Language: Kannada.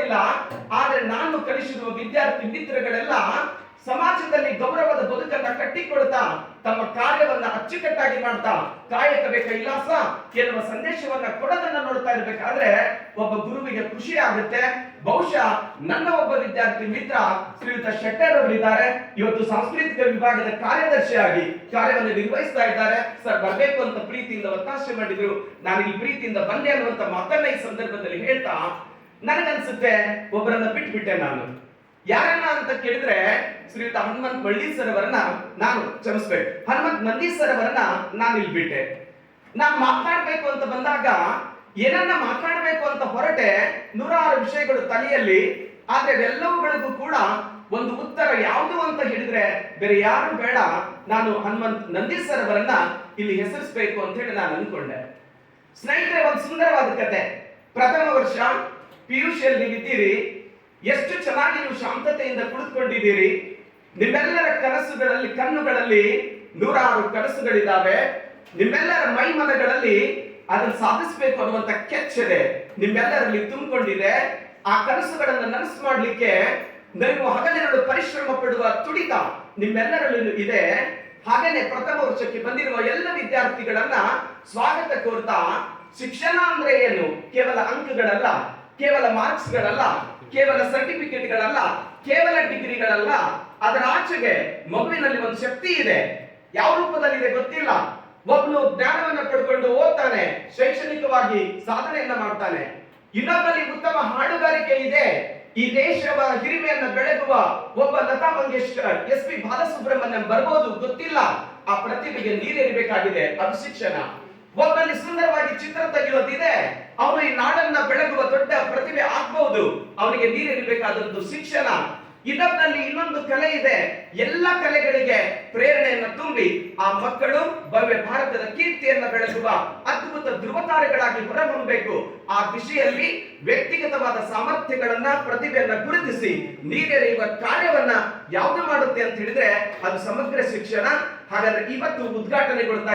ಕಲಿಸೋದಿಲ್ಲ. ಆದ್ರೆ ನಾನು ಕಲಿಸಿರುವ ವಿದ್ಯಾರ್ಥಿ ಮಿತ್ರಗಳೆಲ್ಲ ಸಮಾಜದಲ್ಲಿ ಗೌರವದ ಬದುಕನ್ನ ಕಟ್ಟಿಕೊಡ್ತಾ ತಮ್ಮ ಕಾರ್ಯವನ್ನ ಅಚ್ಚುಕಟ್ಟಾಗಿ ಮಾಡ್ತಾ ಕಾಯಕವೇ ಕೈಲಾಸ ಎನ್ನುವ ಸಂದೇಶವನ್ನ ಕೊಡೋದನ್ನ ನೋಡ್ತಾ ಇರ್ಬೇಕಾದ್ರೆ ಒಬ್ಬ ಗುರುವಿಗೆ ಖುಷಿ ಆಗುತ್ತೆ. ಬಹುಶಃ ನನ್ನ ಒಬ್ಬ ವಿದ್ಯಾರ್ಥಿ ಮಿತ್ರ ಶ್ರೀಯುತ ಶೆಟ್ಟರ್ ಅವರಿದ್ದಾರೆ. ಇವತ್ತು ಸಾಂಸ್ಕೃತಿಕ ವಿಭಾಗದ ಕಾರ್ಯದರ್ಶಿಯಾಗಿ ಕಾರ್ಯವನ್ನು ನಿರ್ವಹಿಸ್ತಾ ಇದ್ದಾರೆ. ಸರ್ ಬರ್ಬೇಕು ಅಂತ ಪ್ರೀತಿಯಿಂದ ಒತ್ತಾಸೆ ಮಾಡಿದ್ರು. ನಾನು ಈ ಪ್ರೀತಿಯಿಂದ ಬಂದೆ ಅನ್ನುವಂತ ಮಾತನ್ನ ಈ ಸಂದರ್ಭದಲ್ಲಿ ಹೇಳ್ತಾ ನನಗನ್ಸುತ್ತೆ ಒಬ್ಬರನ್ನ ಬಿಟ್ಬಿಟ್ಟೆ ನಾನು. ಯಾರನ್ನ ಅಂತ ಕೇಳಿದ್ರೆ ಶ್ರೀಯುತ ಹನುಮಂತ್ ಬಳ್ಳಿ ಸರ್ ಅವರನ್ನ ನಾನು ಕ್ಷಮಿಸ್ಬೇಕು, ಹನುಮಂತ್ ನಂದಿ ಸರ್ ಅವರನ್ನ ನಾನು ಇಲ್ಲಿ ಬಿಟ್ಟೆ. ನಾನು ಮಾತನಾಡ್ಬೇಕು ಅಂತ ಬಂದಾಗ ಏನನ್ನ ಮಾತನಾಡಬೇಕು ಅಂತ ಹೊರಟೆ, ನೂರಾರು ವಿಷಯಗಳು ತಲೆಯಲ್ಲಿ. ಆದ್ರೆ ಎಲ್ಲವುಗಳಿಗೂ ಕೂಡ ಒಂದು ಉತ್ತರ ಯಾವುದು ಅಂತ ಹೇಳಿದ್ರೆ ಬೇರೆ ಯಾರು ಬೇಡ, ನಾನು ಹನುಮಂತ್ ನಂದಿ ಸರ್ ಅವರನ್ನ ಇಲ್ಲಿ ಹೆಸರಿಸಬೇಕು ಅಂತ ಹೇಳಿ ನಾನು ಅನ್ಕೊಂಡೆ. ಸ್ನೇಹಿತರೆ, ಒಂದು ಸುಂದರವಾದ ಕತೆ. ಪ್ರಥಮ ವರ್ಷ ಪಿಯುಸಿಯಲ್ಲಿ ನೀವಿದ್ದೀರಿ. ಎಷ್ಟು ಚೆನ್ನಾಗಿ ನೀವು ಶಾಂತತೆಯಿಂದ ಕುಳಿತುಕೊಂಡಿದ್ದೀರಿ. ನಿಮ್ಮೆಲ್ಲರ ಕನಸುಗಳಲ್ಲಿ ಕಣ್ಣುಗಳಲ್ಲಿ ನೂರಾರು ಕನಸುಗಳಿದ್ದಾವೆ. ನಿಮ್ಮೆಲ್ಲರ ಮೈ ಮನಗಳಲ್ಲಿ ಅದನ್ನು ಸಾಧಿಸಬೇಕು ಅನ್ನುವಂತ ಕೆಚ್ಚದೆ ನಿಮ್ಮೆಲ್ಲರಲ್ಲಿ ತುಂಬಿಕೊಂಡಿದೆ. ಆ ಕನಸುಗಳನ್ನು ನನಸು ಮಾಡಲಿಕ್ಕೆ ನೀವು ಹಗಲಿರುಳು ಪರಿಶ್ರಮ ಪಡುವ ತುಡಿತ ನಿಮ್ಮೆಲ್ಲರಲ್ಲೂ ಇದೆ. ಹಾಗೇನೆ ಪ್ರಥಮ ವರ್ಷಕ್ಕೆ ಬಂದಿರುವ ಎಲ್ಲ ವಿದ್ಯಾರ್ಥಿಗಳನ್ನ ಸ್ವಾಗತ ಕೋರ್ತಾ, ಶಿಕ್ಷಣ ಅಂದ್ರೆ ಏನು? ಕೇವಲ ಅಂಕಗಳಲ್ಲ, ಕೇವಲ ಮಾರ್ಕ್ಸ್ಗಳಲ್ಲ, ಕೇವಲ ಸರ್ಟಿಫಿಕೇಟ್ಗಳಲ್ಲ, ಕೇವಲ ಡಿಗ್ರಿಗಳಲ್ಲ. ಅದರ ಆಚೆಗೆ ಮಗುವಿನಲ್ಲಿ ಒಂದು ಶಕ್ತಿ ಇದೆ. ಯಾವ ರೂಪದಲ್ಲಿದೆ ಗೊತ್ತಿಲ್ಲ. ಒಬ್ಬನು ಜ್ಞಾನವನ್ನ ಪಡ್ಕೊಂಡು ಓದ್ತಾನೆ, ಶೈಕ್ಷಣಿಕವಾಗಿ ಸಾಧನೆಯನ್ನ ಮಾಡ್ತಾನೆ. ಇನ್ನೊಬ್ಬರಲ್ಲಿ ಉತ್ತಮ ಹಾಡುಗಾರಿಕೆ ಇದೆ. ಈ ದೇಶದ ಹಿರಿಮೆಯನ್ನ ಬೆಳಗುವ ಒಬ್ಬ ಲತಾ ಮಂಗೇಶ್ಕರ್, ಎಸ್.ಪಿ. ಬಾಲಸುಬ್ರಹ್ಮಣ್ಯಂ ಬರ್ಬೋದು, ಗೊತ್ತಿಲ್ಲ. ಆ ಪ್ರತಿಭೆಗೆ ನೀರೇರಬೇಕಾಗಿದೆ, ಅದು ಶಿಕ್ಷಣ. ಒಬ್ಬನಲ್ಲಿ ಸುಂದರವಾಗಿ ಚಿತ್ರ ತೆಗೆಯೋದಿದೆ, ಅವನು ಈ ನಾಡನ್ನ ಬೆಳಗುವ ದೊಡ್ಡ ಪ್ರತಿಭೆ ಆಗ್ಬಹುದು, ಅವನಿಗೆ ನೀರಿರಬೇಕಾದದ್ದು ಶಿಕ್ಷಣ. ಇನ್ನೊಬ್ಬನಲ್ಲಿ ಇನ್ನೊಂದು ಕಲೆ ಇದೆ. ಎಲ್ಲ ಕಲೆಗಳಿಗೆ ಪ್ರೇರಣೆಯನ್ನು ತುಂಬಿ ಆ ಮಕ್ಕಳು ಭವ್ಯ ಭಾರತದ ಕೀರ್ತಿಯನ್ನ ಬೆಳೆಸುವ ಅದ್ಭುತ ಧ್ರುವತಾರೆಗಳಾಗಿ ಹೊರಹೊಮ್ಮಬೇಕು. ಆ ದಿಶೆಯಲ್ಲಿ ವ್ಯಕ್ತಿಗತವಾದ ಸಾಮರ್ಥ್ಯಗಳನ್ನ, ಪ್ರತಿಭೆಯನ್ನ ಗುರುತಿಸಿ ನೀರೆರೆಯುವ ಕಾರ್ಯವನ್ನ ಯಾವುದು ಮಾಡುತ್ತೆ ಅಂತ ಹೇಳಿದ್ರೆ ಅದು ಸಮಗ್ರ ಶಿಕ್ಷಣ. ಹಾಗಾದ್ರೆ ಇವತ್ತು ಉದ್ಘಾಟನೆಗೊಳ್ತಾ